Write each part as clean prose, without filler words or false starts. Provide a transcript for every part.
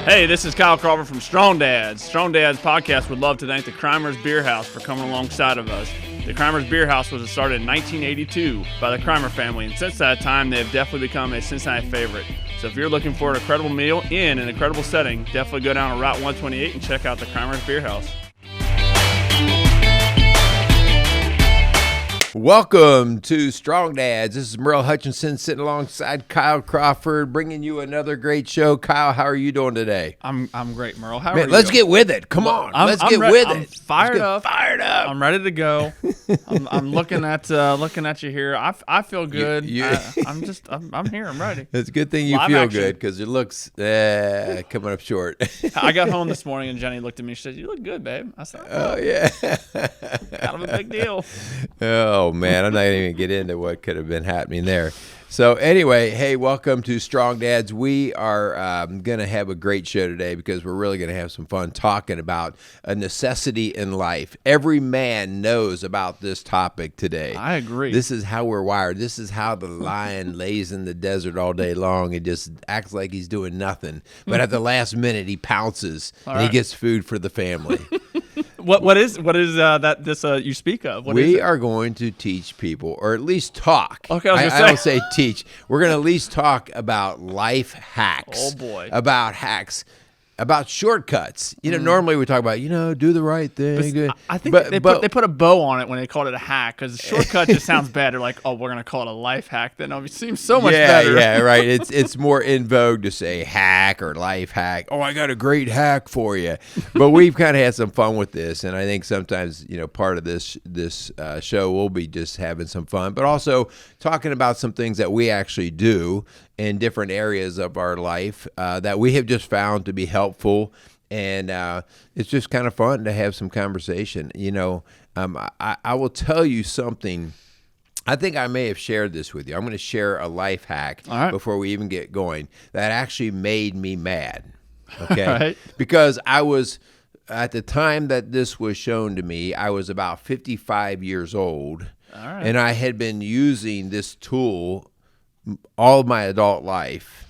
Hey, this is Kyle Crawford from Strong Dads. Strong Dads podcast would love to thank the Crimers Beer House for coming alongside of us. The Crimers Beer House was started in 1982 by the Crimer family, and since that time, they have definitely become a Cincinnati favorite. So if you're looking for an incredible meal in an incredible setting, definitely go down to Route 128 and check out the Crimers Beer House. Welcome to Strong Dads. This is Merle Hutchinson sitting alongside Kyle Crawford, bringing you another great show. Kyle, how are you doing today? I'm great, Merle. How are you? Let's get with it. Come on, let's get with it. I'm fired up. Fired up. I'm ready to go. I'm looking at you here. I feel good. I'm here. I'm ready. It's a good thing you Live feel action. good because it looks coming up short. I got home this morning and Jenny looked at me. She said, "You look good, babe." I said, Oh yeah, kind of a big deal. Oh man, I'm not even gonna get into what could have been happening there. So anyway, hey, welcome to Strong Dads. We are going to have a great show today because we're really going to have some fun talking about a necessity in life. Every man knows about this topic today. I agree. This is how we're wired. This is how the lion lays in the desert all day long and just acts like he's doing nothing. But at the last minute, he pounces and he gets food for the family. What is that you speak of? We are going to teach people, or at least talk. Okay, I don't say teach. We're going to at least talk about life hacks. Oh boy, about hacks, about shortcuts. You know, normally we talk about do the right thing. I think they put a bow on it when they called it a hack because shortcut just sounds bad. They're like, oh, we're gonna call it a life hack. Then it seems so much better. Yeah, right. It's more in vogue to say hack or life hack. Oh, I got a great hack for you. But we've kind of had some fun with this, and I think sometimes part of this show will be just having some fun, but also talking about some things that we actually do in different areas of our life that we have just found to be helpful, and it's just kind of fun to have some conversation. I will tell you something. I think I may have shared this with you. I'm going to share a life hack before we even get going that actually made me mad. Okay, right. Because I was at the time that this was shown to me, I was about 55 years old, and I had been using this tool all of my adult life.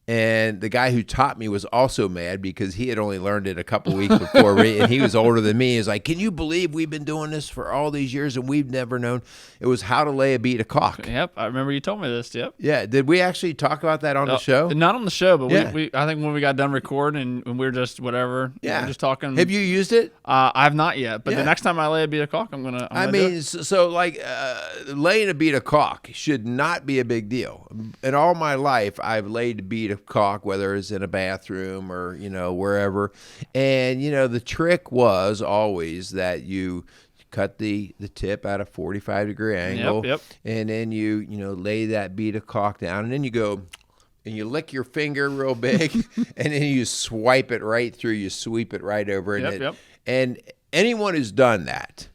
And the guy who taught me was also mad because he had only learned it a couple weeks before me, and he was older than me. He's like, "Can you believe we've been doing this for all these years and we've never known?" It was how to lay a bead of caulk. Yep, I remember you told me this. Yep. Yeah. Did we actually talk about that on the show? Not on the show, but Yeah. we I think when we got done recording and we were just whatever. Yeah. We were just talking. Have you used it? I have not yet, but Yeah. the next time I lay a bead of caulk, I'm gonna do it. So laying a bead of caulk should not be a big deal. In all my life, I've laid a bead of caulk, whether it's in a bathroom or wherever. And the trick was always that you cut the tip at a 45-degree angle, Yep. and then you lay that bead of caulk down, and then you go and you lick your finger real big, and then you swipe it right through. You sweep it right over, and anyone who's done that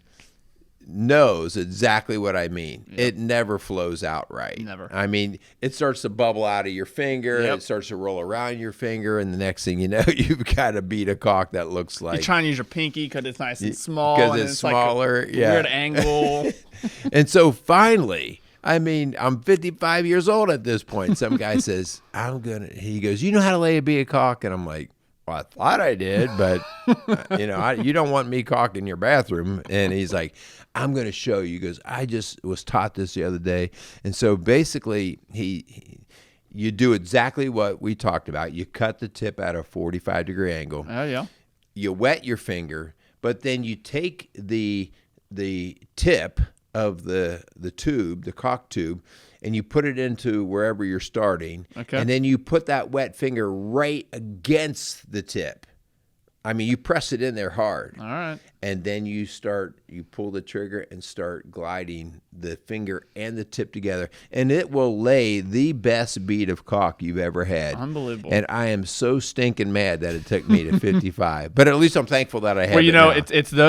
knows exactly what I mean. Yep. It never flows out right. Never. I mean, it starts to bubble out of your finger. Yep. It starts to roll around your finger, and the next thing you know, you've got a bead of caulk that looks like. You try and use your pinky because it's nice and small. Because it's smaller. Like a weird angle. And so finally, I'm 55 years old at this point. Some guy says, he goes, "You know how to lay a bead of caulk?" And I'm like, "Well, I thought I did, but you don't want me caulk in your bathroom." And he's like, "I'm going to show you." He goes, "I just was taught this the other day." And so basically you do exactly what we talked about. You cut the tip at a 45-degree angle. Oh, yeah. You wet your finger, but then you take the tip of the tube, the caulk tube, and you put it into wherever you're starting. Okay. And then you put that wet finger right against the tip. You press it in there hard. All right. And then you pull the trigger and start gliding the finger and the tip together. And it will lay the best bead of caulk you've ever had. Unbelievable. And I am so stinking mad that it took me to 55. But at least I'm thankful that I have it now.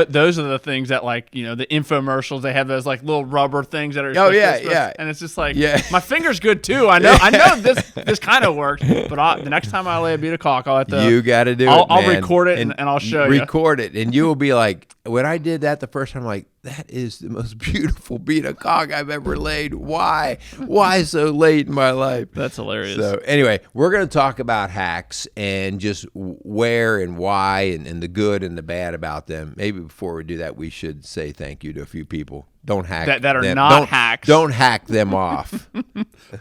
Those are the things that the infomercials, they have those little rubber things that are. Oh, yeah. And it's just my finger's good too. I know this kind of works, but the next time I lay a bead of caulk, I'll have to. You got to do it, I'll man. record it and I'll show you. Record it, and you will be like, when I did that the first time, I'm like, that is the most beautiful bean of cock I've ever laid. Why? Why so late in my life? That's hilarious. So anyway, we're going to talk about hacks and just where and why and the good and the bad about them. Maybe before we do that, we should say thank you to a few people. Don't hack that are them. not hacks. Don't hack them off.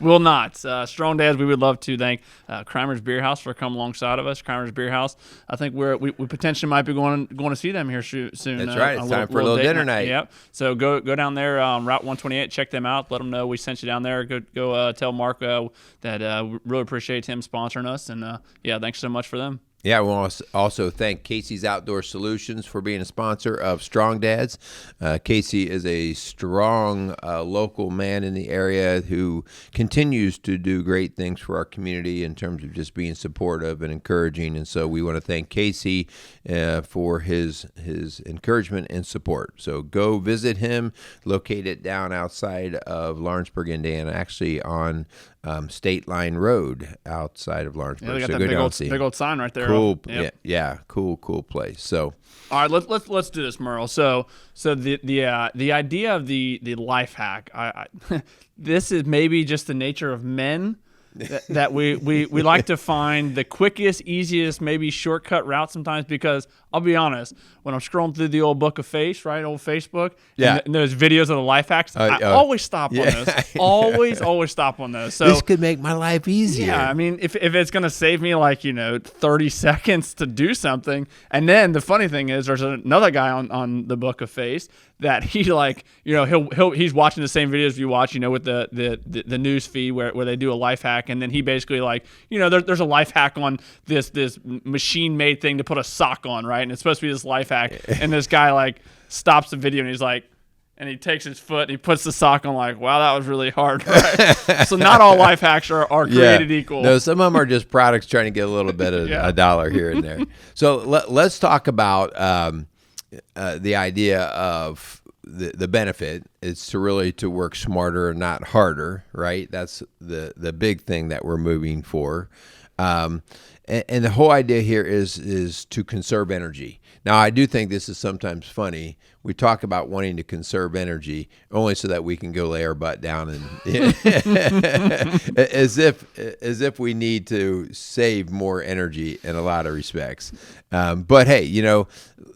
Will not. Strong Dads, we would love to thank Crimer's Beer House for coming alongside of us. Crimer's Beer House. I think we potentially might be going to see them here soon. That's right. It's time for a little dinner night. Yep. So go down there, Route 128. Check them out. Let them know we sent you down there. Go tell Mark that we really appreciate him sponsoring us. And thanks so much for them. Yeah, we want to also thank Casey's Outdoor Solutions for being a sponsor of Strong Dads. Casey is a strong local man in the area who continues to do great things for our community in terms of just being supportive and encouraging. And so we want to thank Casey for his encouragement and support. So go visit him, located down outside of Lawrenceburg, Indiana, actually on State Line Road outside of Lawrenceburg. Yeah, they got so that big old sign right there. Cool, Yep. yeah, cool place. So, all right, let's do this, Merle. So the idea of the life hack, this is maybe just the nature of men. that we like to find the quickest, easiest, maybe shortcut route sometimes, because I'll be honest, when I'm scrolling through the old book of face, right, old Facebook, and there's videos of the life hacks, I always stop on those. Always stop on those. So this could make my life easier. Yeah, I mean, if it's going to save me 30 seconds to do something, and then the funny thing is there's another guy on the book of face that he's watching the same videos you watch, with the news feed where they do a life hack, and then he basically there's a life hack on this machine made thing to put a sock on, right? And it's supposed to be this life hack, and this guy stops the video and he's like, and he takes his foot and he puts the sock on, wow, that was really hard, right? So not all life hacks are created equal. No, some of them are just products trying to get a little bit of a dollar here and there. So let's talk about the idea of the benefit is to work smarter and not harder, right? That's the big thing that we're moving for. And the whole idea here is to conserve energy. Now, I do think this is sometimes funny. We talk about wanting to conserve energy only so that we can go lay our butt down and as if we need to save more energy in a lot of respects. But hey,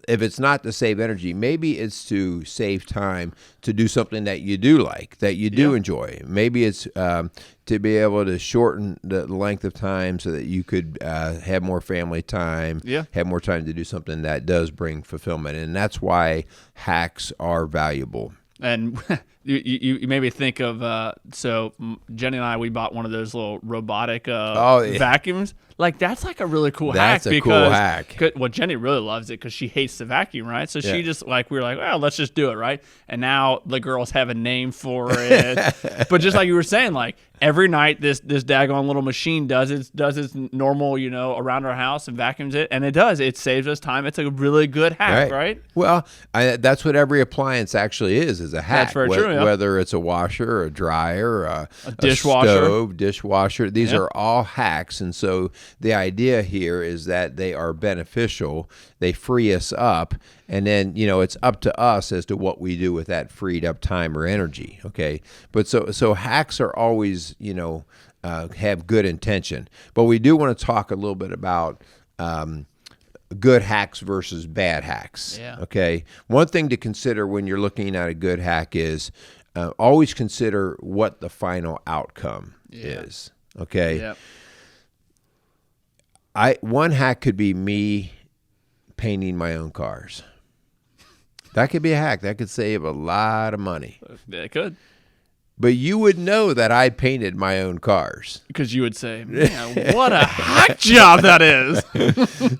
if it's not to save energy, maybe it's to save time to do something that you do like, that you do enjoy. Maybe it's to be able to shorten the length of time so that you could have more family time, have more time to do something that does bring fulfillment. And that's why hacks are valuable. And you made me think of so Jenny and I, we bought one of those little robotic vacuums. That's a really cool hack. That's a cool hack. Well, Jenny really loves it because she hates the vacuum, right? So she just we were like, well, let's just do it, right? And now the girls have a name for it. But just like you were saying, every night this daggone little machine does its normal, around our house and vacuums it, and it saves us time. It's a really good hack, right? Well, that's what every appliance actually is a hack. That's very true. Yeah. Whether it's a washer, or a dryer, a dishwasher, a stove, dishwasher, these are all hacks. And so the idea here is that they are beneficial. They free us up, and then it's up to us as to what we do with that freed up time or energy. Okay, but so hacks are always have good intention, but we do want to talk a little bit about good hacks versus bad hacks. Yeah. Okay, one thing to consider when you're looking at a good hack is always consider what the final outcome is. Okay. Yep. One hack could be me painting my own cars. That could be a hack. That could save a lot of money. It could. But you would know that I painted my own cars. Because you would say, man, what a hack job that is.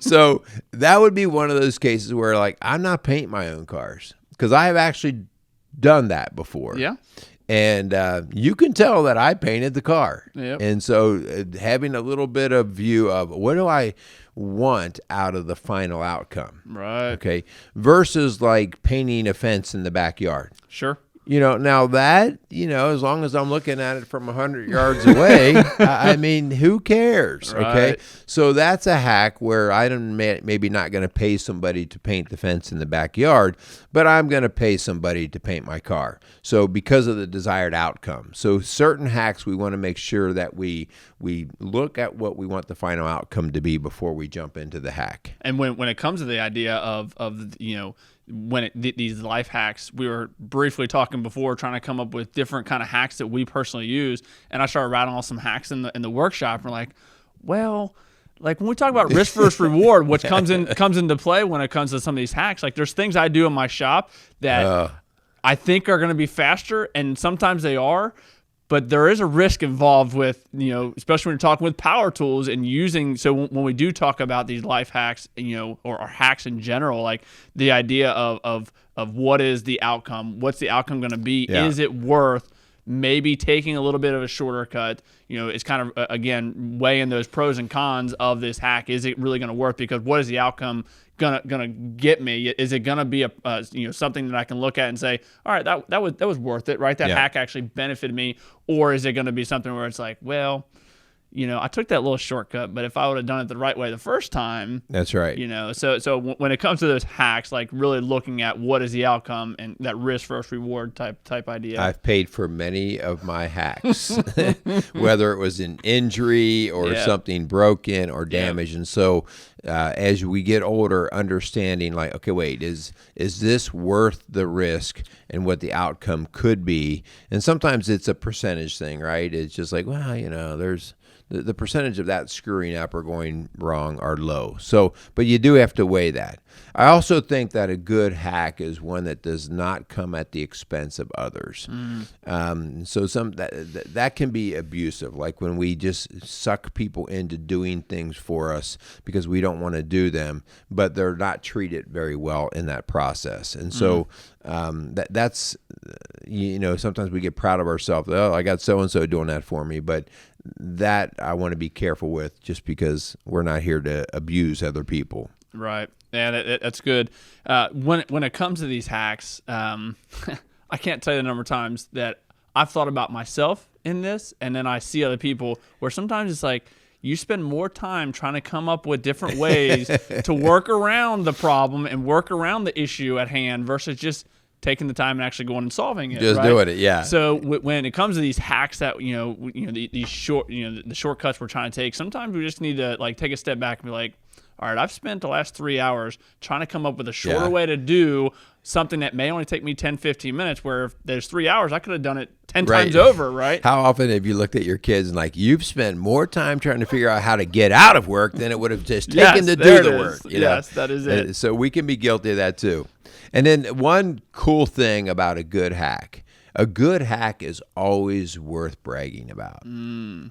So that would be one of those cases where I'm not painting my own cars. Because I have actually done that before. Yeah. And you can tell that I painted the car. Yep. And so having a little bit of view of what do I want out of the final outcome. Right. Okay. Versus painting a fence in the backyard. Sure. Now that, as long as I'm looking at it from 100 yards away, I mean, who cares? Right. Okay. So that's a hack where I'm maybe not going to pay somebody to paint the fence in the backyard, but I'm going to pay somebody to paint my car. So because of the desired outcome. So certain hacks, we want to make sure that we look at what we want the final outcome to be before we jump into the hack. And when it comes to the idea of these life hacks, we were briefly talking before, trying to come up with different kind of hacks that we personally use, and I started rattling off some hacks in the workshop. And we're like, well, like when we talk about risk versus reward, what comes into play when it comes to some of these hacks, like there's things I do in my shop that I think are going to be faster, and sometimes they are. But there is a risk involved with, especially when you're talking with power tools and using. So when we do talk about these life hacks, or hacks in general, like the idea of what is the outcome? What's the outcome going to be? Yeah. Is it worth maybe taking a little bit of a shorter cut? It's kind of, again, weighing those pros and cons of this hack. Is it really going to work? Because what is the outcome gonna get me? Is it gonna be a something that I can look at and say, all right, that was worth it, right? That hack actually benefited me, or is it gonna be something where it's like, well, I took that little shortcut, but if I would have done it the right way the first time, that's right. So when it comes to those hacks, like really looking at what is the outcome and that risk versus reward type idea. I've paid for many of my hacks, whether it was an injury or something broken or damaged. And so as we get older, understanding like, okay, wait, is this worth the risk and what the outcome could be? And sometimes it's a percentage thing, right? It's just like, well, there's the percentage of that screwing up or going wrong are low. So, but you do have to weigh that. I also think that a good hack is one that does not come at the expense of others. So that can be abusive, like when we just suck people into doing things for us because we don't want to do them, but they're not treated very well in that process. And so that's, sometimes we get proud of ourselves. Oh, I got so-and-so doing that for me, but that I want to be careful with, just because we're not here to abuse other people. Right. Yeah, that's good. When it comes to these hacks, I can't tell you the number of times that I've thought about myself in this, and then I see other people where sometimes it's like you spend more time trying to come up with different ways to work around the problem and work around the issue at hand versus just taking the time and actually going and solving it. Just doing it, yeah. So when it comes to these hacks that these short the shortcuts we're trying to take, sometimes we just need to like take a step back and be like, all right, I've spent the last 3 hours trying to come up with a shorter way to do something that may only take me 10, 15 minutes, where if there's 3 hours, I could have done it 10 times over, right? How often have you looked at your kids and like, you've spent more time trying to figure out how to get out of work than it would have just taken to do the work? Yes, that is it. So we can be guilty of that too. And then one cool thing about a good hack is always worth bragging about.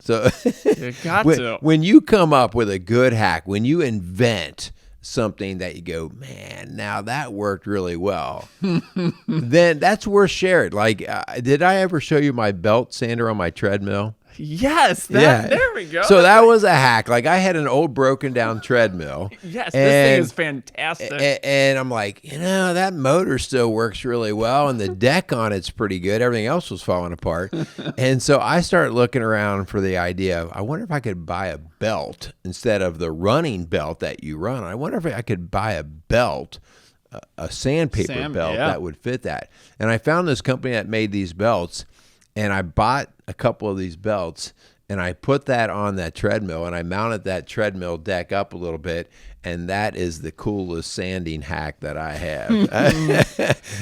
So you got to. When you come up with a good hack, when you invent something that you go, man, now that worked really well, then that's worth sharing. Like, did I ever show you my belt sander on my treadmill? Yes, there we go. So that was a hack. Like, I had an old broken down treadmill. Yes, this thing is fantastic. And I'm like, that motor still works really well, and the deck on it's pretty good. Everything else was falling apart. And so I started looking around for the idea of, I wonder if I could buy a belt instead of the running belt that you run. I wonder if I could buy a belt, a sandpaper belt that would fit that. And I found this company that made these belts. And I bought a couple of these belts, and I put that on that treadmill, and I mounted that treadmill deck up a little bit, and that is the coolest sanding hack that I have.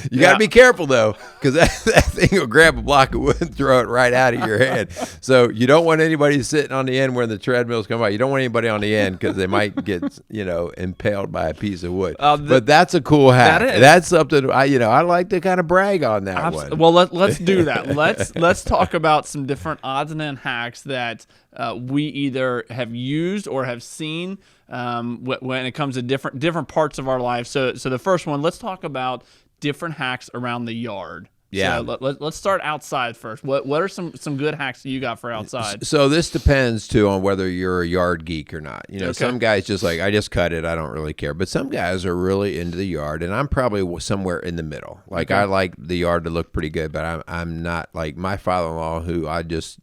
You got to be careful, though, because that thing will grab a block of wood and throw it right out of your hand. So you don't want anybody sitting on the end when the treadmills come out. You don't want anybody on the end because they might get, impaled by a piece of wood. But that's a cool hack. That's something I like to kind of brag on that one. Well, let's do that. Let's talk about some different odds and ends hacks that we either have used or have seen when it comes to different parts of our life. So the first one, let's talk about different hacks around the yard. Yeah. So let's start outside first. What are some good hacks that you got for outside? So this depends too on whether you're a yard geek or not. You know, Okay. some guys just like, I just cut it, I don't really care. But some guys are really into the yard, and I'm probably somewhere in the middle. Like I like the yard to look pretty good, but I'm not like my father-in-law, who I just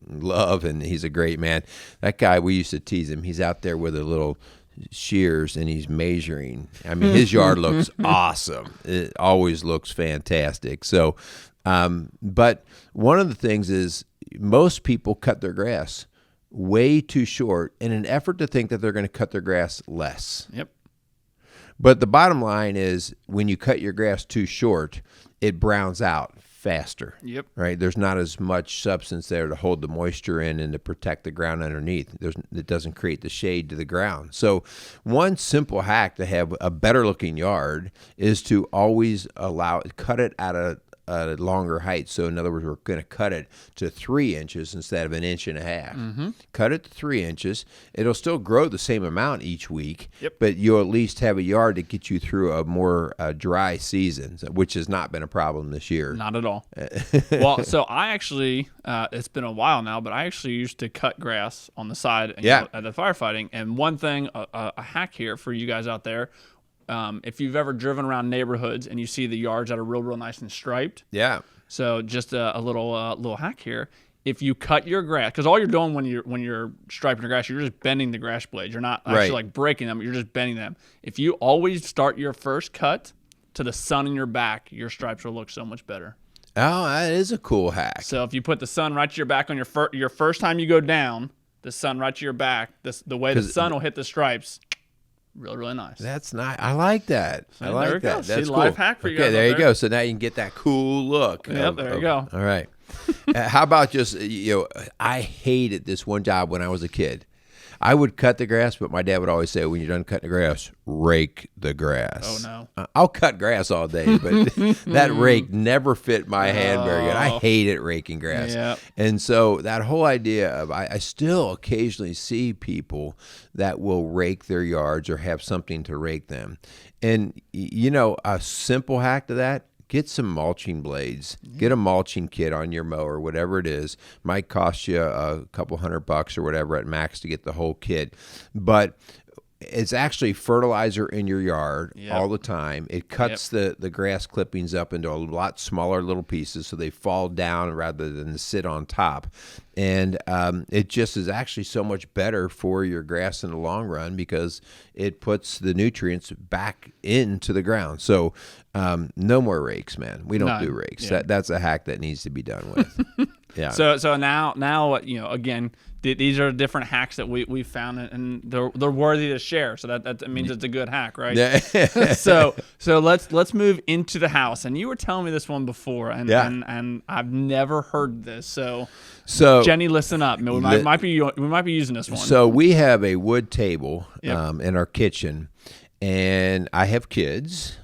love, and he's a great man. That guy, we used to tease him. He's out there with a little shears and he's measuring. I mean, his yard looks awesome. It always looks fantastic. So, but one of the things is most people cut their grass way too short in an effort to think that they're going to cut their grass less. Yep. But the bottom line is when you cut your grass too short, it browns out faster. Yep. Right? There's not as much substance there to hold the moisture in and to protect the ground underneath. It doesn't create the shade to the ground. So one simple hack to have a better looking yard is to always cut it at a longer height. So in other words, we're going to cut it to 3 inches instead of 1.5 inches. Cut it to 3 inches. It'll still grow the same amount each week, but you'll at least have a yard to get you through a more dry season, which has not been a problem this year. Not at all. Well, so I actually, it's been a while now, but I actually used to cut grass on the side at the firefighting. And one thing, a hack here for you guys out there, if you've ever driven around neighborhoods and you see the yards that are real nice and striped. Yeah. So just a little hack here. If you cut your grass, because all you're doing when you're striping your grass, you're just bending the grass blades. You're not actually like breaking them. You're just bending them. If you always start your first cut to the sun in your back, your stripes will look so much better. Oh, that is a cool hack. So if you put the sun right to your back on your first time you go down, the sun right to your back, the way the sun will hit the stripes. Really nice. That's nice. I like that. So I like there that. Go. That's See, cool. Life hack for you. Okay, guys there you out go. So now you can get that cool look. Yep, there you go. All right. How about just I hated this one job when I was a kid. I would cut the grass, but my dad would always say, when you're done cutting the grass, rake the grass. Oh, no. I'll cut grass all day, but that rake never fit my hand very good. I hated raking grass. Yep. And so that whole idea of I still occasionally see people that will rake their yards or have something to rake them. And, a simple hack to that, get some mulching blades. Get a mulching kit on your mower, whatever it is. Might cost you a couple $100 or whatever at max to get the whole kit. But it's actually fertilizer in your yard all the time. It cuts the grass clippings up into a lot smaller little pieces so they fall down rather than sit on top. And it just is actually so much better for your grass in the long run because it puts the nutrients back into the ground. So no more rakes, man. We don't do rakes. Yeah. That's a hack that needs to be done with. Yeah. So now again, these are different hacks that we found, and they're worthy to share. So that means it's a good hack, right? Yeah. so let's move into the house. And you were telling me this one before, and I've never heard this. So Jenny, listen up. We might be using this one. So we have a wood table in our kitchen, and I have kids.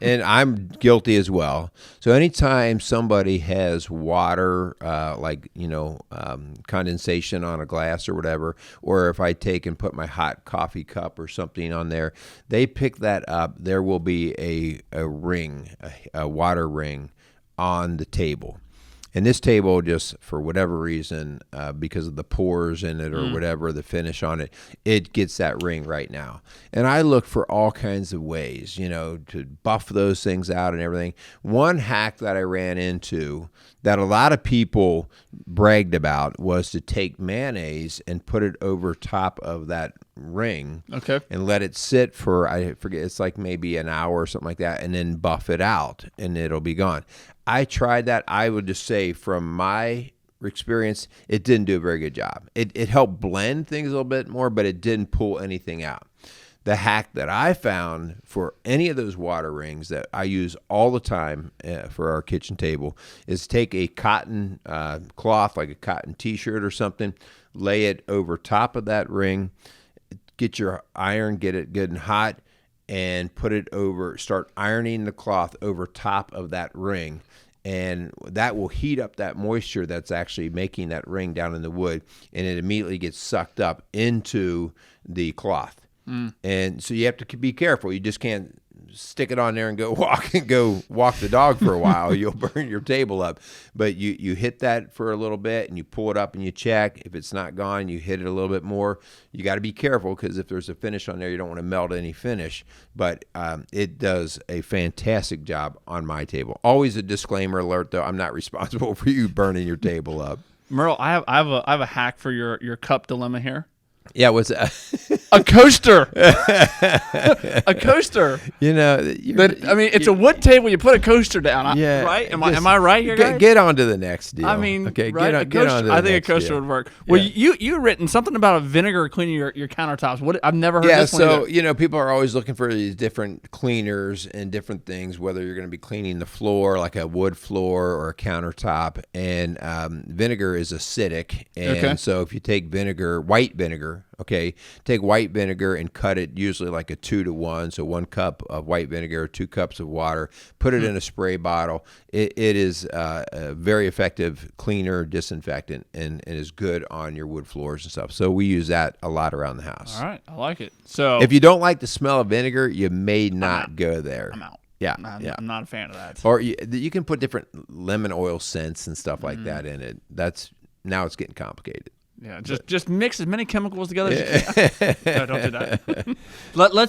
And I'm guilty as well. So anytime somebody has water, condensation on a glass or whatever, or if I take and put my hot coffee cup or something on there, they pick that up. There will be a ring, a water ring on the table. And this table, just for whatever reason, because of the pores in it or whatever, the finish on it, it gets that ring right now. And I look for all kinds of ways, to buff those things out and everything. One hack that I ran into that a lot of people bragged about was to take mayonnaise and put it over top of that ring and let it sit for, I forget, it's like maybe an hour or something like that, and then buff it out and it'll be gone. I tried that. I would just say from my experience, it didn't do a very good job. It helped blend things a little bit more, but it didn't pull anything out. The hack that I found for any of those water rings that I use all the time for our kitchen table is take a cotton cloth, like a cotton t-shirt or something, lay it over top of that ring, get your iron, get it good and hot, and put it over, start ironing the cloth over top of that ring. And that will heat up that moisture that's actually making that ring down in the wood, and it immediately gets sucked up into the cloth. And so you have to be careful. You just can't stick it on there and go walk the dog for a while. You'll burn your table up. But you hit that for a little bit and you pull it up and you check. If it's not gone, you hit it a little bit more. You got to be careful because if there's a finish on there, you don't want to melt any finish. But it does a fantastic job on my table. Always a disclaimer alert, though. I'm not responsible for you burning your table up. Merle, I have a hack for your cup dilemma here. Yeah, what's that? A coaster. A coaster. You know, it's a wood table. You put a coaster down. Yeah, right? Am I right here, guys? Get on to the next deal. I mean, okay, right? get on to the I think next a coaster deal. would work. Yeah. Well, you've written something about a vinegar cleaning your countertops. What? I've never heard this one either. So people are always looking for these different cleaners and different things. Whether you're going to be cleaning the floor, like a wood floor or a countertop, and vinegar is acidic, and so if you take white vinegar. Okay, take white vinegar and cut it usually like a 2-to-1. So 1 cup of white vinegar, 2 cups of water. Put it in a spray bottle. It is a very effective cleaner, disinfectant, and is good on your wood floors and stuff. So we use that a lot around the house. All right, I like it. So if you don't like the smell of vinegar, you may not go there. I'm out. Yeah, I'm not a fan of that. Or you can put different lemon oil scents and stuff like that in it. Now it's getting complicated. Yeah, just mix as many chemicals together as you can. No, don't do that.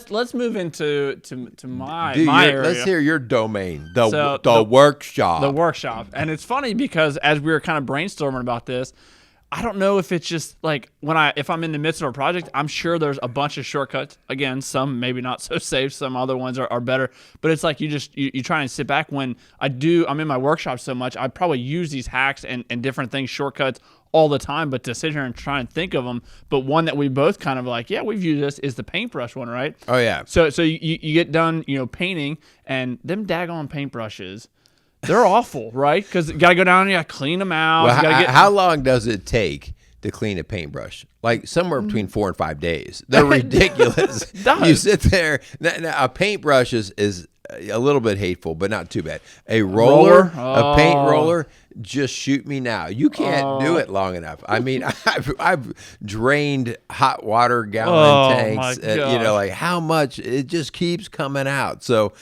Let's move into my area. Let's hear your domain, the workshop. The workshop. And it's funny because as we were kind of brainstorming about this, I don't know if it's just like if I'm in the midst of a project, I'm sure there's a bunch of shortcuts. Again, some maybe not so safe, some other ones are better. But it's like you try and sit back when I'm in my workshop so much, I probably use these hacks and different things, shortcuts all the time, but to sit here and try and think of them. But one that we both kind of like, yeah, we've used this is the paintbrush one, right? Oh yeah. So you get done, painting, and them daggone paintbrushes, they're awful, right? Because you got to go down and you got to clean them out. Well, how long does it take to clean a paintbrush? Like somewhere between 4 and 5 days. They're ridiculous. You sit there. Now, a paintbrush is a little bit hateful, but not too bad. A roller? A paint roller, just shoot me now. You can't do it long enough. I mean, I've drained hot water gallon tanks. Like how much it just keeps coming out. So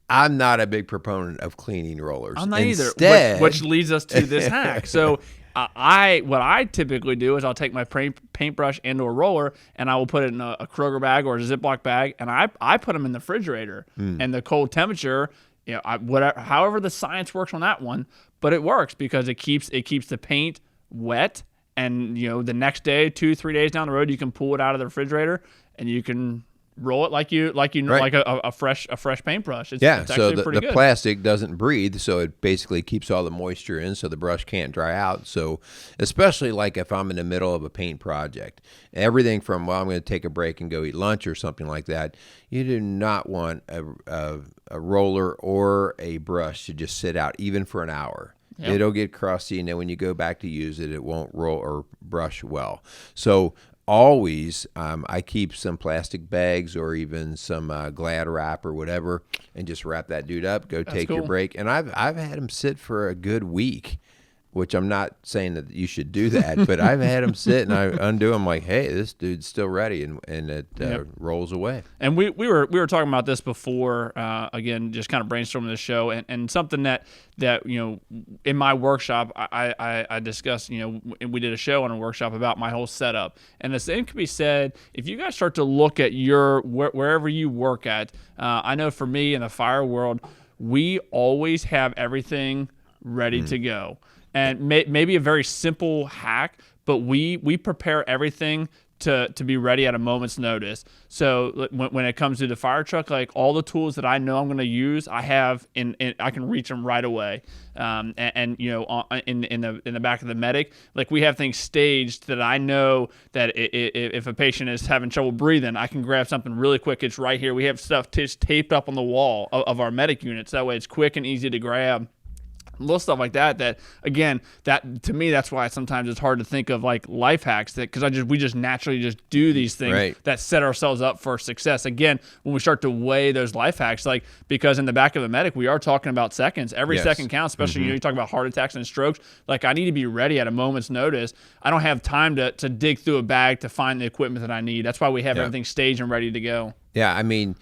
I'm not a big proponent of cleaning rollers. I'm not either. Which leads us to this hack. So what I typically do is I'll take my paintbrush and or roller and I will put it in a Kroger bag or a Ziploc bag, and I put them in the refrigerator. And the cold temperature, however the science works on that one, but it works because it keeps the paint wet, and the next day, 2-3 days down the road, you can pull it out of the refrigerator and you can roll it like a fresh paintbrush. It's so actually pretty good. The plastic doesn't breathe, so it basically keeps all the moisture in, so the brush can't dry out. So especially like if I'm in the middle of a paint project, everything from I'm going to take a break and go eat lunch or something like that, you do not want a roller or a brush to just sit out even for an hour. Yep. It'll get crusty, and then when you go back to use it, it won't roll or brush well. So always, I keep some plastic bags or even some Glad wrap or whatever, and just wrap that dude up. Take your break, and I've had them sit for a good week, which I'm not saying that you should do that, but I've had them sit and I undo them like, hey, this dude's still ready, and it rolls away. And we were talking about this before, again, just kind of brainstorming the show, and something that in my workshop I discussed, we did a show on a workshop about my whole setup, and the same can be said if you guys start to look at wherever you work at. I know for me in the fire world, we always have everything ready to go. And maybe a very simple hack, but we prepare everything to be ready at a moment's notice. So when it comes to the fire truck, like all the tools that I know I'm going to use, I have I can reach them right away. In the back of the medic, like we have things staged that I know that if a patient is having trouble breathing, I can grab something really quick. It's right here. We have stuff just taped up on the wall of our medic units. That way it's quick and easy to grab. Little stuff like that again, that to me, that's why sometimes it's hard to think of like life hacks, because we just naturally just do these things that set ourselves up for success. Again, when we start to weigh those life hacks, like, because in the back of a medic, we are talking about seconds. Every second counts, especially, you talk about heart attacks and strokes. Like, I need to be ready at a moment's notice. I don't have time to dig through a bag to find the equipment that I need. That's why we have everything staged and ready to go. Yeah, I mean,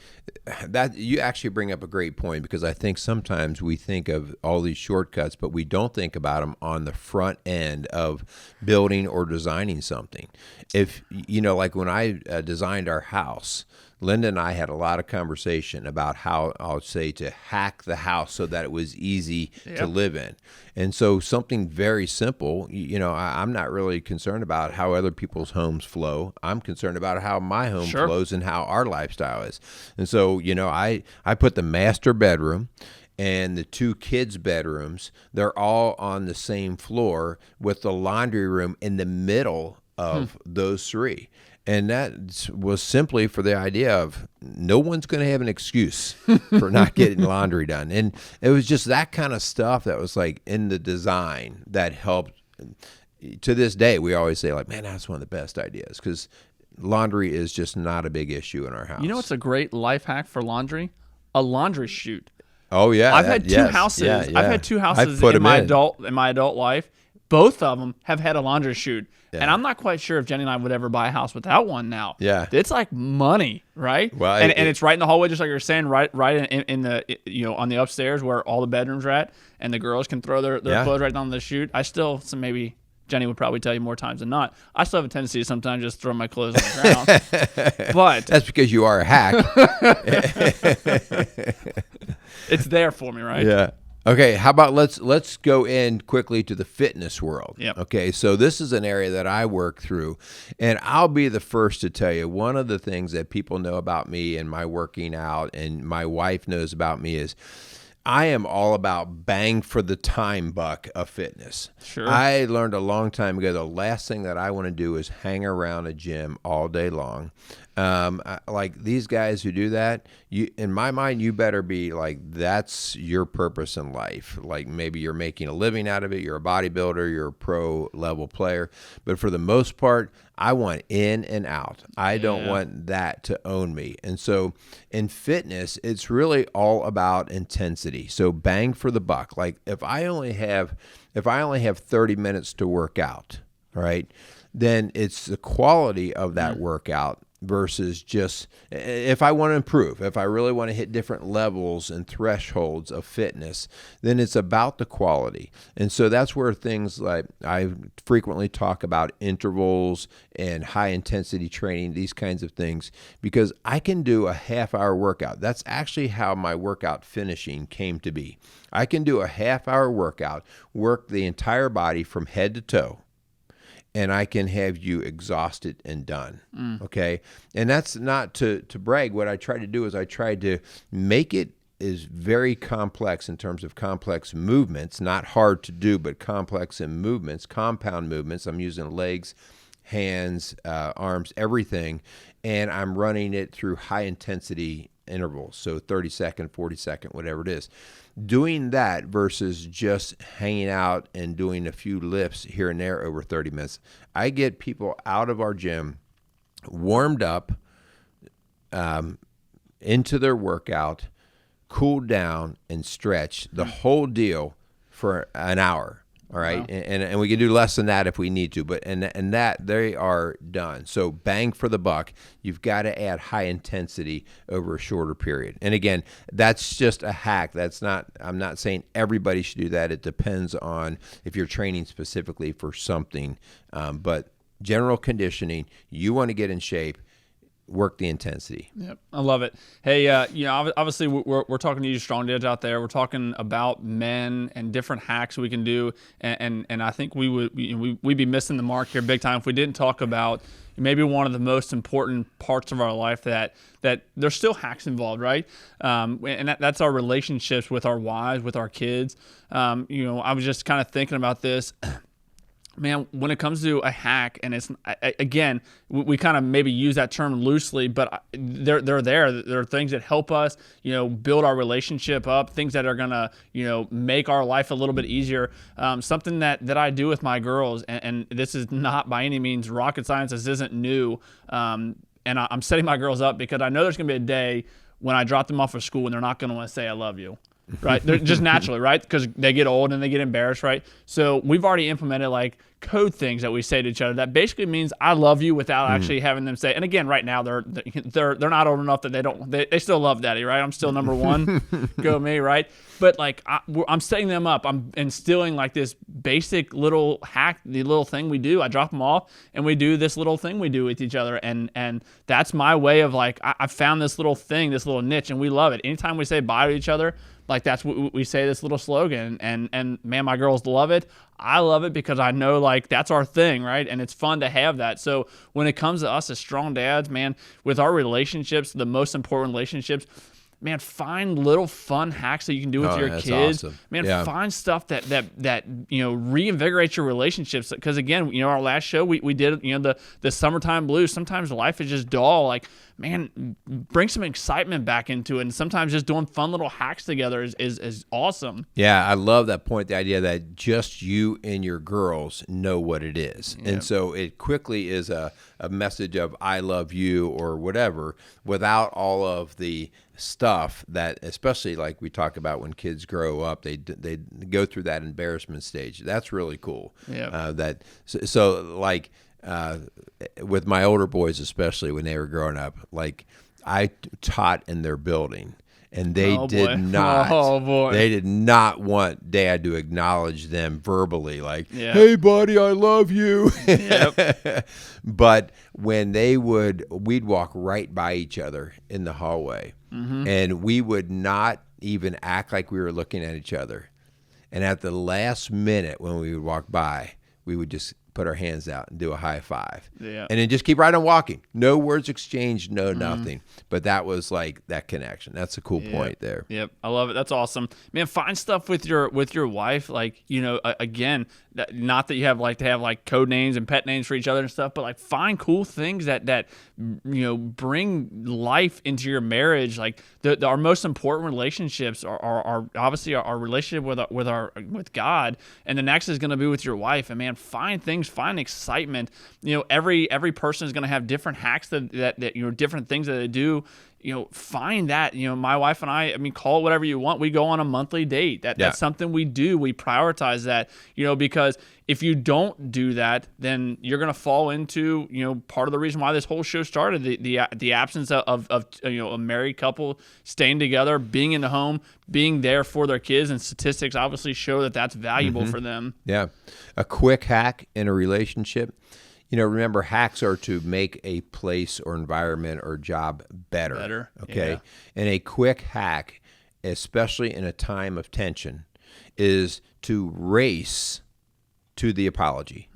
that you actually bring up a great point, because I think sometimes we think of all these shortcuts, but we don't think about them on the front end of building or designing something. If like when I designed our house, Linda and I had a lot of conversation about how I'll say to hack the house so that it was easy to live in. And so something very simple, I'm not really concerned about how other people's homes flow. I'm concerned about how my home flows and how our lifestyle is. And so, I put the master bedroom and the two kids' bedrooms, they're all on the same floor with the laundry room in the middle of those three. And that was simply for the idea of no one's going to have an excuse for not getting laundry done. And it was just that kind of stuff that was like in the design that helped. To this day, we always say like, man, that's one of the best ideas, because laundry is just not a big issue in our house. You know what's a great life hack for laundry? A laundry chute. Oh, yeah. I've had two houses. Yeah, yeah. I've had two houses in my adult life. Both of them have had a laundry chute. Yeah. And I'm not quite sure if Jenny and I would ever buy a house without one now. Yeah. It's like money, right? Well, and it's right in the hallway, just like you were saying, right in the, on the upstairs where all the bedrooms are at, and the girls can throw their clothes right down the chute. Maybe Jenny would probably tell you more times than not, I still have a tendency to sometimes just throw my clothes on the ground. But that's because you are a hack. It's there for me, right? Yeah. Okay, how about let's go in quickly to the fitness world. Yep. Okay, so this is an area that I work through, and I'll be the first to tell you, one of the things that people know about me and my working out, and my wife knows about me, is I am all about bang for the time buck of fitness. Sure. I learned a long time ago the last thing that I want to do is hang around a gym all day long. Like these guys who do that, in my mind, you better be like, that's your purpose in life. Like maybe you're making a living out of it. You're a bodybuilder. You're a pro level player. But for the most part, I want in and out. I don't want that to own me. And so in fitness, it's really all about intensity. So bang for the buck. Like if I only have 30 minutes to work out, right, then it's the quality of that workout versus just, if I want to improve, if I really want to hit different levels and thresholds of fitness, then it's about the quality. And so that's where things like I frequently talk about intervals and high intensity training, these kinds of things, because I can do a half-hour workout. That's actually how my workout finishing came to be. I can do a half-hour workout, work the entire body from head to toe, and I can have you exhausted and done, okay? And that's not to brag. What I try to do is I try to make it is very complex in terms of complex movements, not hard to do, but complex in movements, compound movements. I'm using legs, hands, arms, everything, and I'm running it through high-intensity intervals, so 30-second, 40-second, whatever it is. Doing that versus just hanging out and doing a few lifts here and there over 30 minutes. I get people out of our gym warmed up into their workout, cooled down, and stretched the whole deal for an hour. All right, wow. And we can do less than that if we need to, but and that they are done. So bang for the buck. You've got to add high intensity over a shorter period. And again, that's just a hack. That's not. I'm not saying everybody should do that. It depends on if you're training specifically for something. But general conditioning, you want to get in shape. Work the intensity. Yep, I love it. Hey, obviously we're talking to you strong dads out there. We're talking about men and different hacks we can do, and I think we'd be missing the mark here big time if we didn't talk about maybe one of the most important parts of our life that there's still hacks involved, right? And that's our relationships with our wives, with our kids. I was just kind of thinking about this. Man, when it comes to a hack, and it's, again, we kind of maybe use that term loosely, but they're there. There are things that help us, build our relationship up, things that are going to, make our life a little bit easier. Something that I do with my girls, and this is not by any means rocket science. This isn't new. And I'm setting my girls up because I know there's going to be a day when I drop them off of school and they're not going to want to say I love you. right? They're just naturally, right? Because they get old and they get embarrassed, right? So we've already implemented like code things that we say to each other that basically means I love you without actually having them say. And again, right now they're not old enough that they still love daddy, right? I'm still number one, go me, right? But like I'm setting them up. I'm instilling like this basic little hack, the little thing we do. I drop them off and we do this little thing we do with each other, and that's my way of like I found this little thing, this little niche, and we love it. Anytime we say bye to each other, like that's what we say, this little slogan, and man, my girls love it. I love it because I know like that's our thing, right? And it's fun to have that. So when it comes to us as strong dads, man, with our relationships, the most important relationships, man, find little fun hacks that you can do with your kids. Awesome. Man, find stuff that reinvigorates your relationships. Because again, our last show we did the summertime blues. Sometimes life is just dull. Like, man, bring some excitement back into it. And sometimes just doing fun little hacks together is awesome. Yeah, I love that point, the idea that just you and your girls know what it is. Yep. And so it quickly is a message of I love you or whatever without all of the stuff that, especially like we talk about when kids grow up, they go through that embarrassment stage. That's really cool. Yeah. With my older boys, especially when they were growing up, like I taught in their building, and they did not want dad to acknowledge them verbally, like, hey buddy, I love you. Yep. But when we'd walk right by each other in the hallway, and we would not even act like we were looking at each other. And at the last minute when we would walk by, we would just put our hands out and do a high five. Yeah. And then just keep right on walking. No words exchanged, no nothing. But that was like that connection. That's a cool point there. Yep. I love it. That's awesome. Man, find stuff with your wife, like, again, not that you have like to have like code names and pet names for each other and stuff, but like find cool things that bring life into your marriage. Like our most important relationships are obviously our relationship with God, and the next is going to be with your wife. And man, find excitement. Every person is going to have different hacks that different things that they do. Find that. My wife and I mean, call it whatever you want. We go on a monthly date. That's something we do. We prioritize that, because if you don't do that, then you're going to fall into, part of the reason why this whole show started, the absence of a married couple staying together, being in the home, being there for their kids, and statistics obviously show that that's valuable for them. Yeah. A quick hack in a relationship. Remember, hacks are to make a place or environment or job better. Okay. Yeah. And a quick hack, especially in a time of tension, is to race to the apology.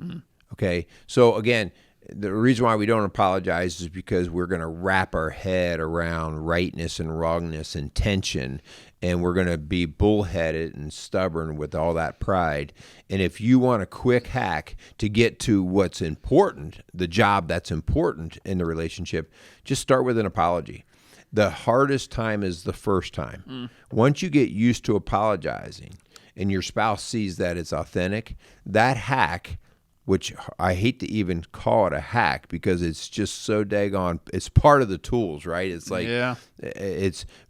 Okay. So again, the reason why we don't apologize is because we're going to wrap our head around rightness and wrongness and tension, and we're going to be bullheaded and stubborn with all that pride. And if you want a quick hack to get to what's important, the job that's important in the relationship, just start with an apology. The hardest time is the first time. Once you get used to apologizing and your spouse sees that it's authentic, that hack, which I hate to even call it a hack because it's just so daggone, it's part of the tools, right? It's like,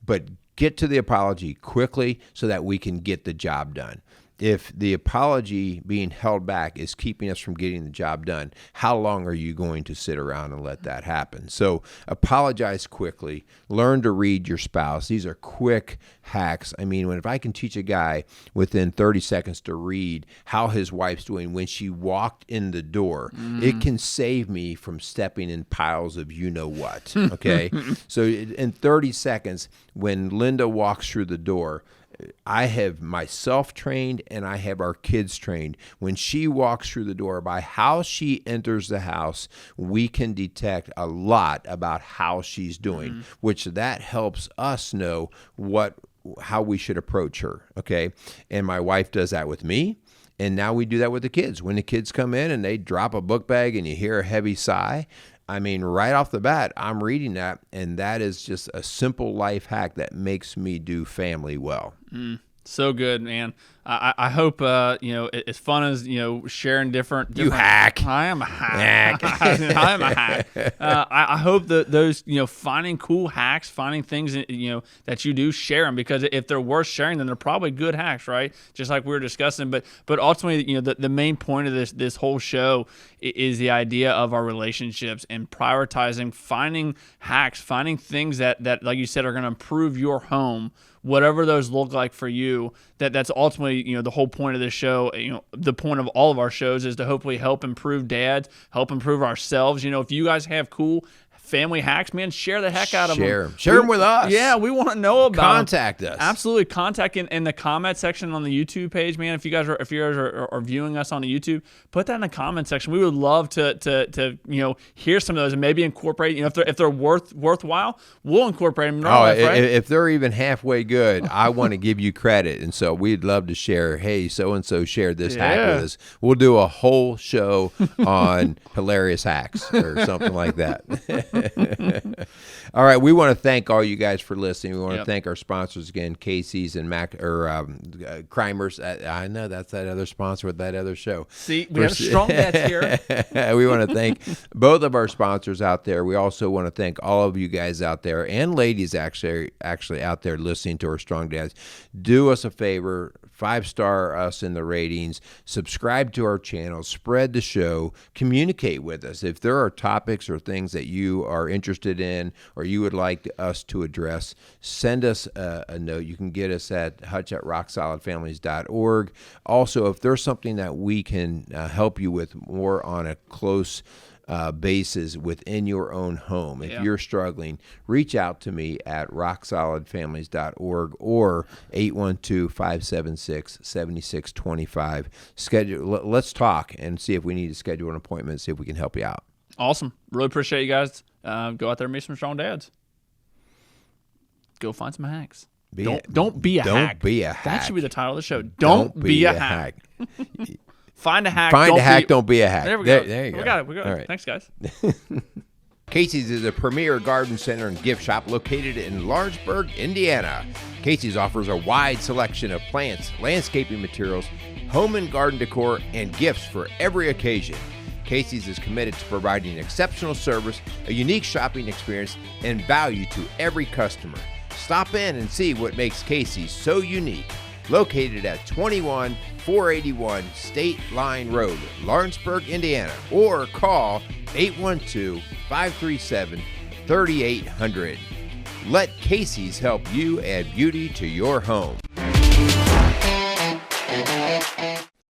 but get to the apology quickly so that we can get the job done. If the apology being held back is keeping us from getting the job done, how long are you going to sit around and let that happen? So apologize quickly. Learn to read your spouse. These are quick hacks. I mean, if I can teach a guy within 30 seconds to read how his wife's doing when she walked in the door, it can save me from stepping in piles of you-know-what, okay? So in 30 seconds, when Linda walks through the door, I have myself trained and I have our kids trained. When she walks through the door, by how she enters the house, we can detect a lot about how she's doing, which that helps us know how we should approach her, okay? And my wife does that with me. And now we do that with the kids. When the kids come in and they drop a book bag and you hear a heavy sigh, I mean, right off the bat, I'm reading that, and that is just a simple life hack that makes me do family well. So good, man. I hope as fun as sharing different. You hack. I am a hack. I am a hack. I hope that those finding cool hacks, finding things that you do, share them, because if they're worth sharing, then they're probably good hacks, right? Just like we were discussing. But ultimately, the main point of this whole show is the idea of our relationships and prioritizing, finding hacks, finding things that like you said are going to improve your home, whatever those look like for you. That's ultimately the whole point of this show. The point of all of our shows is to hopefully help improve dads, help improve ourselves. If you guys have cool family hacks, man, share the heck out of them. Share them with us. Yeah, we want to know about Contact us. Absolutely. Contact in the comment section on the YouTube page, man. If you guys are viewing us on the YouTube, put that in the comment section. We would love to hear some of those and maybe incorporate. If they're worthwhile, we'll incorporate them. Right? If they're even halfway good, I want to give you credit, and so we'd love to share. Hey, so and so shared this hack with us. We'll do a whole show on hilarious hacks or something like that. All right, we want to thank all you guys for listening. We want to thank our sponsors again, Casey's and Crimers. I know that's that other sponsor with that other show. See, we have strong bets here. We want to thank both of our sponsors out there. We also want to thank all of you guys out there, and ladies actually out there listening to our Strong Dads. Do us a favor, 5-star us in the ratings, subscribe to our channel, spread the show, communicate with us. If there are topics or things that you are interested in or you would like us to address, send us a note. You can get us at hutch@rocksolidfamilies.org. Also, if there's something that we can help you with more on a close basis within your own home. If you're struggling, reach out to me at rocksolidfamilies.org or 812-576-7625. Let's talk and see if we need to schedule an appointment, see if we can help you out. Awesome. Really appreciate you guys. Go out there and meet some strong dads. Go find some hacks. Don't be a hack. Don't be a hack. That should be the title of the show. Don't be a hack. Find a hack. Don't be a hack. There we go. There you go. We got it. All right. Thanks, guys. Casey's is a premier garden center and gift shop located in Lawrenceburg, Indiana. Casey's offers a wide selection of plants, landscaping materials, home and garden decor, and gifts for every occasion. Casey's is committed to providing exceptional service, a unique shopping experience, and value to every customer. Stop in and see what makes Casey's so unique. Located at 21481 State Line Road, Lawrenceburg, Indiana, or call 812-537-3800. Let Casey's help you add beauty to your home.